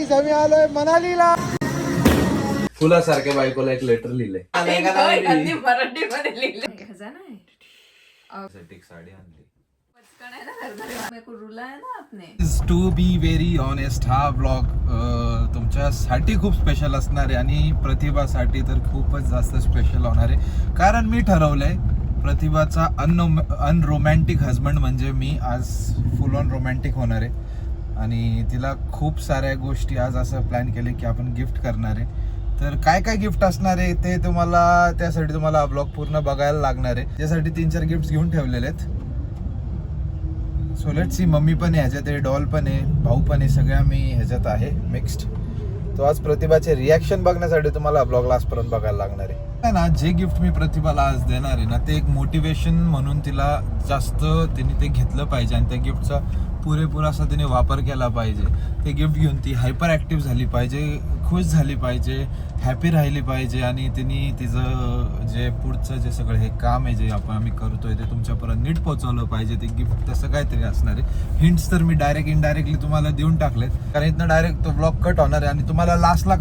Guys आम्ही आलोय मनालीला. फुलासारख्या बायकोला एक लेटर लिहिलंय. साडी आणली. टू बी व्हेरी ऑनेस्ट, हा ब्लॉग तुमच्यासाठी खूप स्पेशल असणार आहे आणि प्रतिभासाठी तर खूपच जास्त स्पेशल होणार आहे. कारण मी ठरवलंय प्रतिभाचा अनरोमॅन्टिक हजबंड म्हणजे मी आज फुल ऑन रोमॅन्टिक होणार आहे. आणि तिला खूप साऱ्या गोष्टी आज असं प्लॅन केले की आपण गिफ्ट करणार आहे. तर काय काय गिफ्ट असणार आहे ते त्यासाठी तुम्हाला ब्लॉग पूर्ण बघायला लागणार आहे. त्यासाठी 3-4 गिफ्ट घेऊन ठेवलेले आहेत. So let's see. मम्मी पण आहे ह्याच्यात, डॉल पण आहे, भाऊ पण आहे, सगळ्या मी ह्याच्यात आहे मिक्स्ड. तो आज प्रतिभाचे रिॲक्शन बघण्यासाठी तुम्हाला ब्लॉग लास्टपर्यंत बघायला लागणार आहे ना. जे गिफ्ट मी प्रतिभाला आज देणार आहे ना ते एक मोटिवेशन म्हणून तिला जास्त तिने ते घेतलं पाहिजे आणि त्या गिफ्टचा पुरेपूर असा तिने वापर केला पाहिजे. ते गिफ्ट घेऊन ती हायपर ॲक्टिव्ह झाली पाहिजे, खुश झाली पाहिजे, हॅपी राहिली पाहिजे आणि तिने तिचं जे पुढचं जे सगळं हे काम आहे जे आम्ही करतोय ते तुमच्यापर्यंत नीट पोहोचवलं पाहिजे. ते गिफ्ट तसं काहीतरी असणार आहे. हिंट्स तर मी डायरेक्ट इनडायरेक्टली तुम्हाला देऊन टाकलेत, कारण इथनं डायरेक्ट तो ब्लॉग कट होणार आहे आणि तुम्हाला लास्टला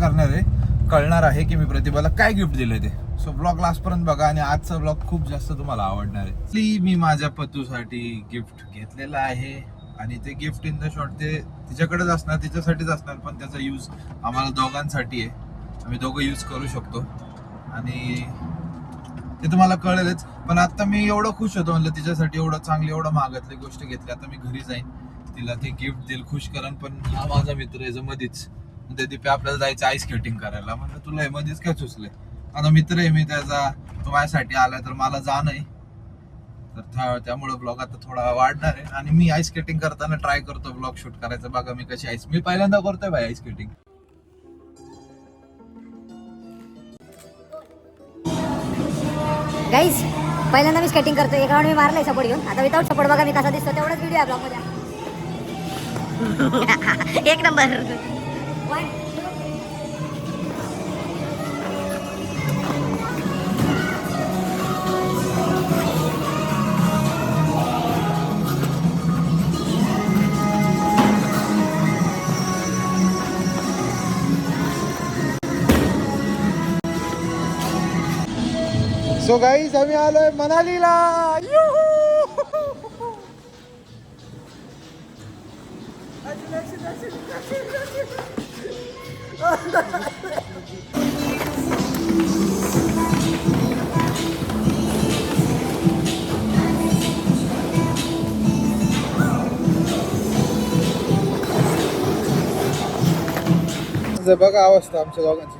कळणार आहे की मी प्रतिभाला काय गिफ्ट दिलं ते. सो ब्लॉग लास्टपर्यंत बघा आणि आजचा ब्लॉग खूप जास्त तुम्हाला आवडणार आहे. मी माझ्या पतूसाठी गिफ्ट घेतलेलं आहे आणि ते गिफ्ट इन द शॉर्ट ते तिच्याकडेच असणार, तिच्यासाठीच असणार, पण त्याचा यूज आम्हाला दोघांसाठी आहे. आम्ही दोघं यूज करू शकतो आणि ते तुम्हाला कळेलच. पण आता मी एवढं खुश होतो म्हणलं तिच्यासाठी एवढं चांगली एवढं महागातली गोष्ट घेतली. आता मी घरी जाईन, तिला ते गिफ्ट देईल, खुश करण. पण हा माझा मित्र आहे जो मधीच म्हणजे दीपे आपल्याला जायचं आईस स्केटिंग करायला. म्हणलं तुला हे मध्येच काय सुचलंय? आता मित्र आहे मी त्याचा, तो माझ्यासाठी आलाय तर मला जाणं आहे. तर त्यामुळे ब्लॉग आता थोडा वाढणार आहे आणि मी आईस स्केटिंग करताना ट्राय करतो ब्लॉग शूट करायचं. बघा मी कशी मी पहिल्यांदा करतोय भाई आईस स्केटिंग. गाईज पहिल्यांदा मी स्केटिंग करतो. एक राऊंड मी मारलाय सपोर्ट घेऊन. आता विदाउट सपोर्ट बघा मी कसा दिसतो. तेवढाच व्हिडिओ आहे ब्लॉग मध्ये. एक नंबर. सो गाईज आम्ही आलोय मनालीला. बघा अवस्था आमच्या दोघांची.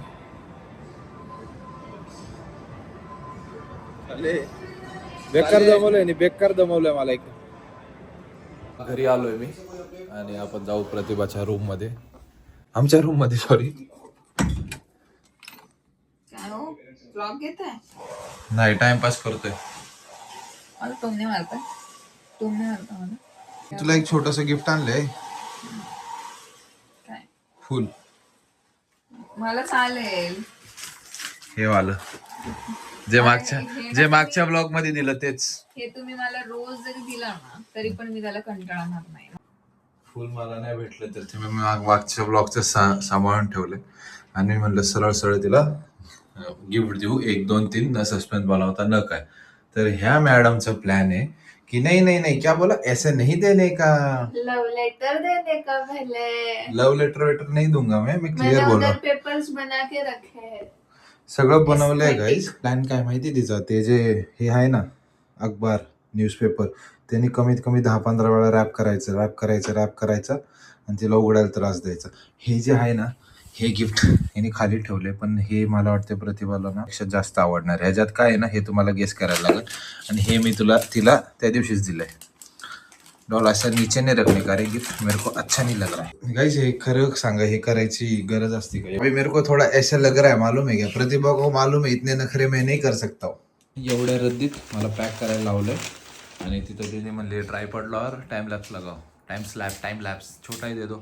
बेकार दमवलंय मला एक. घरी आलोय मी आणि आपण जाऊ प्रतिभाच्या रूम मध्ये, आमच्या रूम मध्ये. सॉरी नाही, टाइमपास करतोय. तुला एक छोटस गिफ्ट आणलंय. फुल मला चालेल हे वालं जे मागच्या ब्लॉग मध्ये दिलं तेच. हे तुम्ही मला रोज जरी दिला ना तरी पण मी त्याला कंटाळणार नाही. फुल मला नाही भेटलं तर ते मी मागच्या ब्लॉगचं सांभाळून ठेवले आणि म्हणलं सरळ सरळ तिला गिफ्ट देऊ. 1 2 3 न सस्पेन्स बनवता न काय. तर ह्या मॅडमचा प्लॅन आहे कि नहीं क्या बोला, ऐसे नहीं देने का, लव लेटर देने का पहले. लव लेटर वेटर नहीं दूंगा मैं क्लियर बोला. पेपर्स बना के रखे. सगळं बनवलंय गाईज. प्लॅन काय माहिती तिचा, ते जे हे आहे ना अखबार न्यूजपेपर, त्यांनी कमीत कमी 10-15 वेळा रॅप करायचं आणि तिला उघडायला त्रास द्यायचा. हे जे आहे ना हे गिफ्ट यांनी खाली ठेवले, पण हे मला वाटतं प्रतिभाला ना पेक्षा जास्त आवडणार. ह्याच्यात काय आहे ना हे तुम्हाला गेस करायला लागेल. आणि हे मी तिला त्या दिवशीच दिलंय. डॉल ऐसा नीचे नहीं रखने का रे गिफ्ट, मेरे को अच्छा नहीं लग रहा है. गाइस हे खरं सांगा, हे करायची गरज असते का? भाई मेरे को थोड़ा ऐसा लग रहा है, मालूम है क्या? प्रतिभा को मालूम है इतने नखरे मैं नहीं कर सकता हूँ. एवढ्या रद्दीत मला पॅक करायला लावलंय आणि तिथं तिने म्हणले ट्रायपॉड लाव, टाइम लॅप्स लगाव. टाइम लॅप्स छोटा ही दे दो.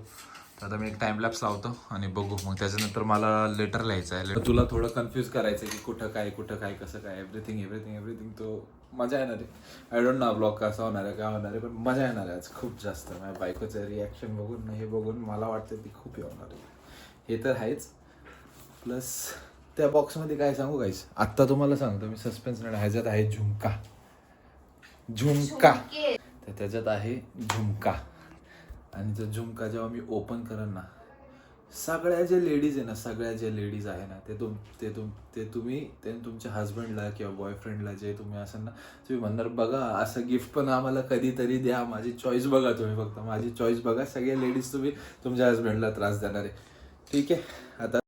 तर आता मी एक टाइम लॅप्स लावतो आणि बघू. मग त्याच्यानंतर मला लेटर लिहायचं आहे. तुला थोडं कन्फ्यूज करायचं की कुठं काय कसं काय, एव्हरीथिंग. तो मजा येणार आहे. आय डोंट नो ब्लॉग कसा होणार आहे, काय होणार आहे, पण मजा येणार आहे आज खूप जास्त. माझ्या बायकोचं रिॲक्शन बघून हे बघून मला वाटतं ती खूप होणार आहे. हे तर आहेच. प्लस त्या बॉक्समध्ये काय सांगू गाईस, आत्ता तुम्हाला सांगतो मी, सस्पेन्स नाही. ह्याच्यात आहे झुमका. तर त्याच्यात आहे झुमका. आणि तो झुमका जेव्हा मी ओपन करेन ना, सगळ्या ज्या लेडीज आहे ना, सगळ्या ज्या लेडीज आहे ना, ते तुम्ही तुमच्या हस्बंडला किंवा बॉयफ्रेंडला जे तुम्ही असाल ना, तुम्ही म्हणणार बघा असं गिफ्ट पण आम्हाला कधीतरी द्या, माझी चॉईस बघा तुम्ही, फक्त माझी चॉईस बघा. सगळ्या लेडीज तुम्ही तुमच्या हस्बंडला त्रास देणार आहे. ठीक आहे. आता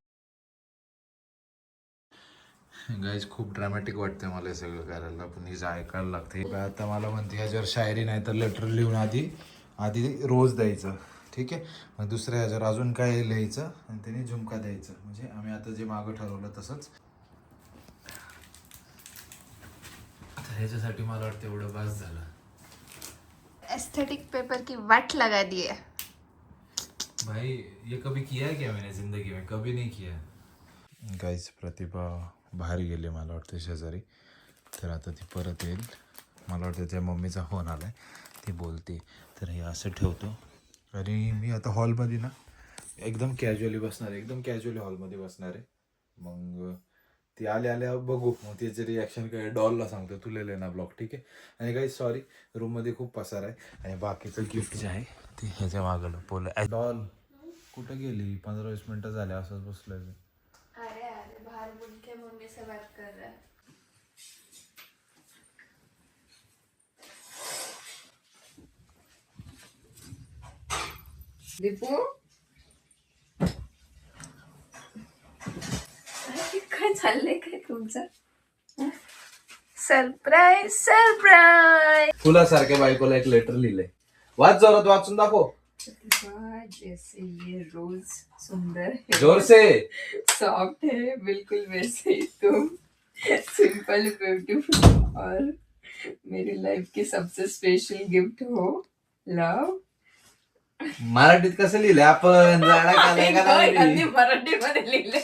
गाईज खूप ड्रॅमॅटिक वाटते मला हे सगळं करायला, पण हिचं ऐकायला लागते. आता मला म्हणते ह्याच्यावर शायरी नाही तर लेटर लिहून आधी रोज द्यायचं. ठीक आहे. मग दुसऱ्या ह्याच्यावर अजून काय लिहायचं आणि त्याने झुमका द्यायचं. म्हणजे आम्ही आता जे मागं ठरवलं तसंच. तर ह्याच्यासाठी मला वाटतं एवढं बस झालं. एस्थेटिक पेपर की वाट लगा दी है भाई. ये कभी किया है क्या मैंने जिंदगी में? कभी नहीं किया. गाईज प्रतिभा बाहेर गेली मला वाटतं शेजारी, तर आता ती परत येईल. मला वाटतं त्या मम्मीचा फोन आलाय, ती बोलते. तर हे असं ठेवतो आणि मी आता हॉलमध्ये ना एकदम कॅज्युअली बसणार आहे, एकदम कॅज्युअली हॉलमध्ये बसणार आहे. मग ती आल्या बघू मग तिचे रिॲक्शन काय. डॉलला सांगतो तू लिहिले ना ब्लॉग. ठीक आहे. आणि काही सॉरी, रूममध्ये खूप पसार आहे आणि बाकीचं गिफ्ट जे आहे ते ह्याच्या मागं लपवलं. डॉल कुठं गेली? 15-20 मिनटं झाले असंच बसलोय. अरे बाहर उनके मम्मी से बात कर रहा है. दीपू काय चाललंय काय तुमचं? Surprise surprise. फुलासारख्या बायकोला एक लेटर लिहिलंय. वाच, जोरात वाचून दाखव. जैसे ये रोज सुंदर है, जोर से. सॉफ्ट है, बिल्कुल वैसे ही तुम, सिंपल ब्यूटीफुल और मेरी लाइफ की सबसे स्पेशल गिफ्ट हो. लव. मराठीत कसं लिहिलंय आपण? जाडा कालाय का नाही? मराठीमध्ये लिहिले.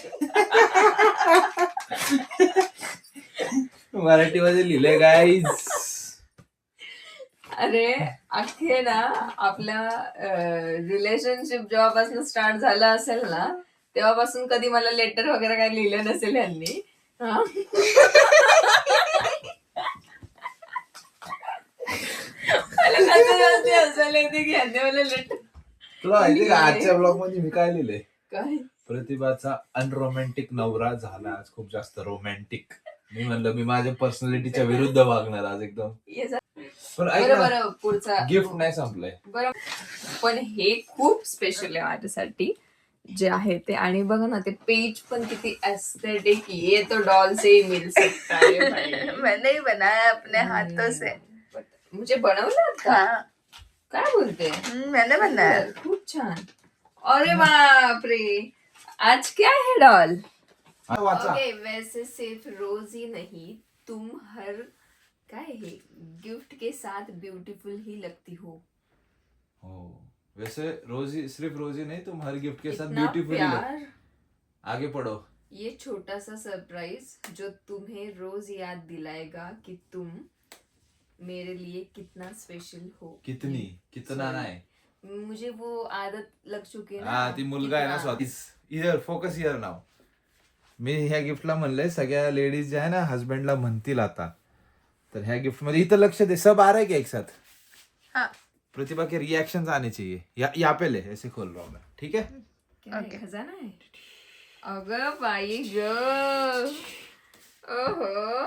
मराठीमध्ये लिहिलंय गाईज. अरे अख्खे ना आपल्या रिलेशनशिप जेव्हापासून स्टार्ट झालं असेल ना, तेव्हापासून कधी मला लेटर वगैरे काही लिहिलं नसेल यांनी. हा. मला कसं जास्त हसायला येते की यांनी मला लेटर. तुला माहिती का आजच्या ब्लॉग मध्ये मी काय लिहिलंय? काय? प्रतिभाचा अनरोमॅन्टिक नवरा झाला आज खूप जास्त रोमॅन्टिक. मी म्हणलं मी माझ्या पर्सनॅलिटीच्या विरुद्ध वागणार आज एकदम. पण बरं पुढचा गिफ्ट नाही संपलंय. बरं, पण हे खूप स्पेशल आहे माझ्यासाठी जे आहे ते. आणि बघा ना ते पेज पण किती एस्थेटिक. ये तो डॉल से ही मिल सकता है भाई. मैंने ही बनाया अपने हाथों से. मुझे बनवलं का? काय बोलते? मैंने बनाया. खूप छान. अरे बाप रे, आज क्या है डॉल? वाचा. ओके, वैसे सिर्फ रोज ही नहीं, तुम हर काय है गिफ्ट के साथ ब्यूटीफुल ही लगती हो. हो, वैसे रोजी सिर्फ रोजी नहीं, तुम हर गिफ्ट के साथ इतना ब्यूटीफुल. प्यार. आगे पढ़ो. ये छोटा सा सरप्राइज जो तुम्हें रोज याद दिलाएगा कि तुम मेरे लिए कितना स्पेशल हो. कितनी, कितना नाही. मुझे वो आदत लग चुकी है ना. हा, ती मुलगा आहे ना स्वाती. इयर फोकस इयर नाव. मी ह्या गिफ्टला म्हणलंय सगळ्या लेडीज ज्या आहे ना हस्बंडला म्हणतील आता, तर ह्या गिफ्ट मध्ये इथं लक्ष दे. सब आ रहा है क्या एक साथ? हाँ. प्रतिभा के रिएक्शंस आने चाहिए. यहाँ पे ले, ऐसे खोल रहा हूँ मैं. ठीक है. क्या है? खजाना है. अगं बाई ग. ओहो,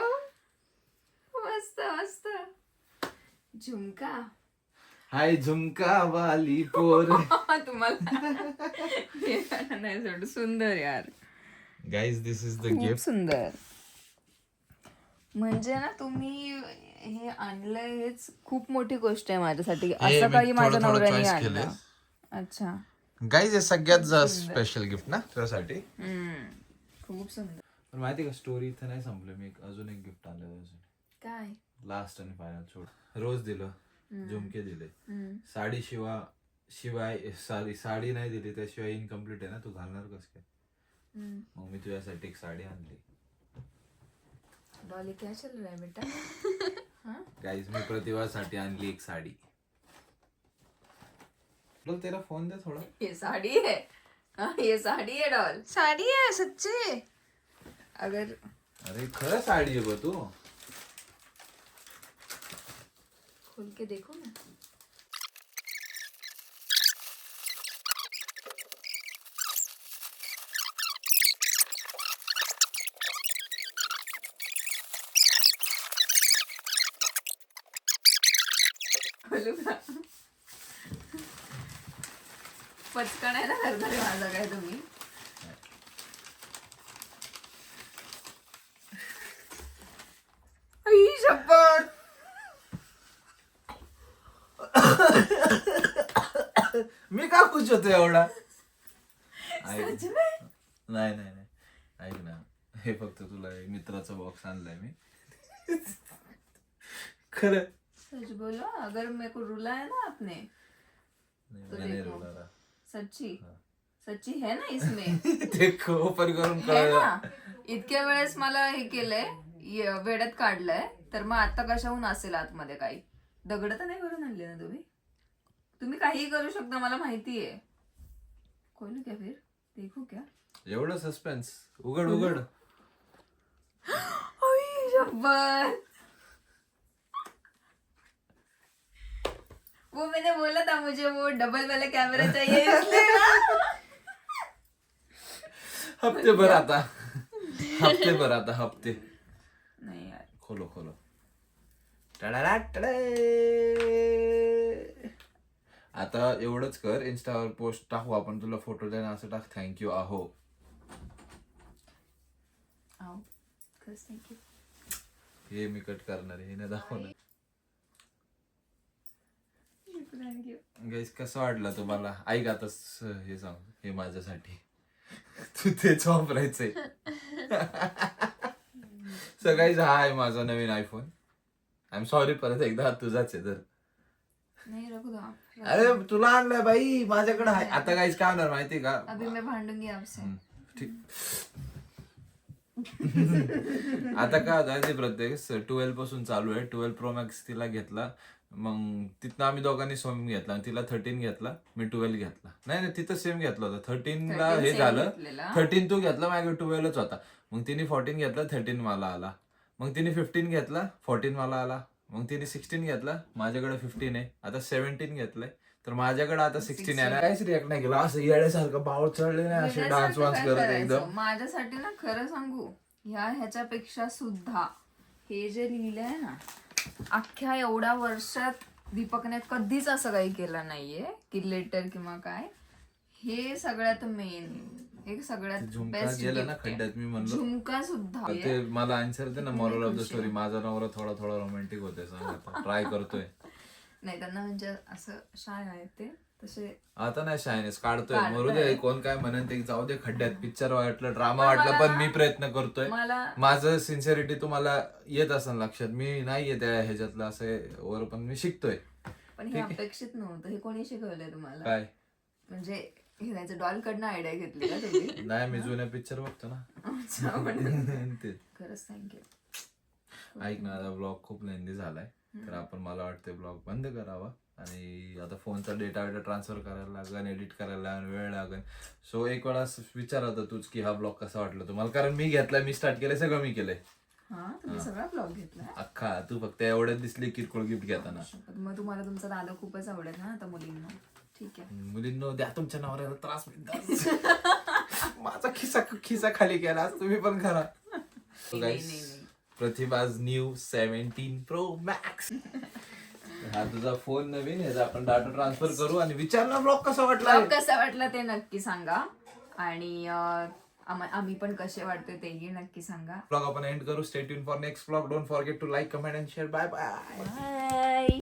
मस्त मस्त. झुमका. हाय झुमका वाली पोर. तुम्हाला हे गाणं नाही सोड. सुंदर यार. गाइस दिस इज द खूप गिफ्ट. सुंदर. म्हणजे ना तुम्ही हे आणलंय हेच खूप मोठी गोष्ट आहे माझ्यासाठी. असं काही माझ्या नवऱ्याने आणलं. अच्छा. गाइस हे सगळ्यात स्पेशल गिफ्ट ना तुझ्यासाठी. खूप सुंदर. पण माहिती का स्टोरी इथं नाही संपलं. मी अजून एक गिफ्ट आणलं तुझ्यासाठी. काय? लास्ट आणि फायनल. सोड. रोज दिलं, झुमके दिले, साडी शिवाय साडी नाही दिली त्याशिवाय इनकम्प्लीट आहे ना. तू घालणार कस काय? मग मी तुझ्यासाठी एक साडी आणली. डॉली क्या चल रहा है बेटा? गाइस मी प्रतिभासाठी आणली एक साडी. बोल तेरा फोन दे थोडा. ये साडी है. हाँ, ये साड़ी है डॉल। साड़ी है सच्ची। अगर अरे खरं साडी आहे बा तू. खोल के देखो ना. खोलू का? पचकन आहे ना करणार आहे माझा काय तुम्ही. आई शपथ. मी का खुश होतो एवढा. ऐक. सच में? नाही नाही नाही ऐक ना, हे फक्त तुला एक मित्राचा बॉक्स आणलाय मी. खरं सच बोलो, अगर मेरे को रुलाया ना आपने तो नाही देखो. रोवणारा. सच्ची सच्ची है ना इसमें. ते ओपन करून है कळलं. ना. इतक्या वेळेस मला हे केलंय, वेड्यात काढलंय, तर मग आता कशाहून असेल आतमध्ये काही. दगड तर नाही करून आणले ना तुम्ही. तुम्ही काहीही करू शकता, मला माहितीये. खोलू क्या फिर, देखू क्या. एवढं सस्पेन्स. उघड उघड. आई शपथ. वो मैंने बोला था मुझे वो डबल वाला कैमरा चाहिए इसलिए ना. हफ्ते भर आता. हफ्ते भर आता हफ्ते. नाही यार. खोलो खोलो. टडाडा टडे. आता एवढंच कर, इन्स्टावर पोस्ट टाकू आपण, तुला फोटो द्या असं टाक, थँक्यू आहो. आओ खरंच थँक्यू. हे मी कट करणार आहे, हे नाही दाखवणार. थँक्यू. गाईस कसं वाटलं तुम्हाला. ऐक आता हे सांग, हे माझ्यासाठी तू तेच वापरायचंय. सो गाईज हा आहे माझा नवीन आयफोन. आय एम सॉरी परत एकदा, हा तुझाच आहे तर. नहीं रख दो आप. अरे तुला आणलंय बाई, माझ्याकडे आहे. आता काहीच काय होणार माहिती का. अभी मैं भांडूंगी आपसे. ठीक. आता काय होतं प्रत्येक 12 पासून चालू आहे. 12 प्रो मॅक्स तिला घेतला, मग तिथनं आम्ही दोघांनी सेम घेतला. तिला 13 घेतला, मी 12 घेतला. नाही तिथं सेम घेतला होता. 13 ला हे झालं, 13 तू घेतला, माझ्याकडे 12च होता. मग तिने 14 घेतला, 13 मला आला. मग तिने 15 घेतला, 14 मला आला. मग तिने 16 घेतला, माझ्याकडे 15 आहे. आता 17 घेतलंय, तर माझ्याकडे आता 16 आहे. काहीच रिॲक्ट नाही केला, असं येण्यासारखं बावळ चढले नाही, असे डान्स वान्स करत एकदम. माझ्यासाठी ना खरं सांगू, ह्याच्यापेक्षा सुद्धा हे जे लिहिलंय ना, अख्ख्या एवढ्या वर्षात दीपकने कधीच असं काही केलं नाहीये की लेटर किंवा काय. हे सगळ्यात मेन, हे सगळ्यात झुमका बेस्ट गेला ना खड्ड्यात, मी म्हणलो झुमका सुद्धा. ते मला आन्सर दे ना, मॉरल ऑफ द स्टोरी. माझा नवरा थोडा थोडा रोमॅन्टिक होते, सांग आता. ट्राय करतोय. नाही त्यांना म्हणजे असं शाय आहेत ते तसे. आता नाही शायनेस काढतोय, मरू दे कोण काय म्हणेन ते, जाऊ दे खड्ड्यात. पिक्चर वाटलं, ड्रामा वाटलं, पण मी प्रयत्न करतोय. माझं सिन्सिअरिटी तुम्हाला येत असेल लक्षात. मी नाही येत ह्याच्यातलं असं वर, पण मी शिकतोय. पण हे अपेक्षित नव्हतं. हे कोणी शिकवलंय तुम्हाला. काय म्हणजे हे त्याचं डॉल कडनं आयडिया घेतली का तुम्ही. नाही, मी जुन्या पिक्चर बघतो ना. खरंच थँक्यू. ऐक ना, आता ब्लॉग खूप लेंदी झालाय, तर आपण मला वाटतं ब्लॉग बंद करावा. आणि आता फोनचा डेटा ट्रान्सफर करायला लागेल, एडिट करायला लागेल, वेळ लागेल. सो एक वेळा विचार होता तूच की हा ब्लॉग कसा वाटला तुम्हाला, कारण मी घेतलाय, मी स्टार्ट केलंय, सगळं मी केलंय. हा, तुम्ही सगळा ब्लॉग घेतलाय अख्खा. तू फक्त एवढ्यात दिसली किरकोळ गिफ्ट घेताना. मग तुम्हाला तुमचा दादा खूपच आवडेल ना आता मुलींना. ठीक आहे, मुलींनो द्या तुमच्या नवऱ्याला त्रास. माझा खिसा खाली केला तुम्ही पण करा. प्रतिभाज न्यू 17 प्रो मॅक्स. हा तुझा फोन नवीन, याचा आपण डाटा ट्रान्सफर करू. आणि विचार ना ब्लॉग कसा वाटला. कसा वाटला ते नक्की सांगा. आणि आम्ही पण कसे वाटतोय तेही नक्की सांगा. ब्लॉग आपण एंड करू. Stay tune for next blog. Don't forget to like, comment and share. Bye bye. Bye.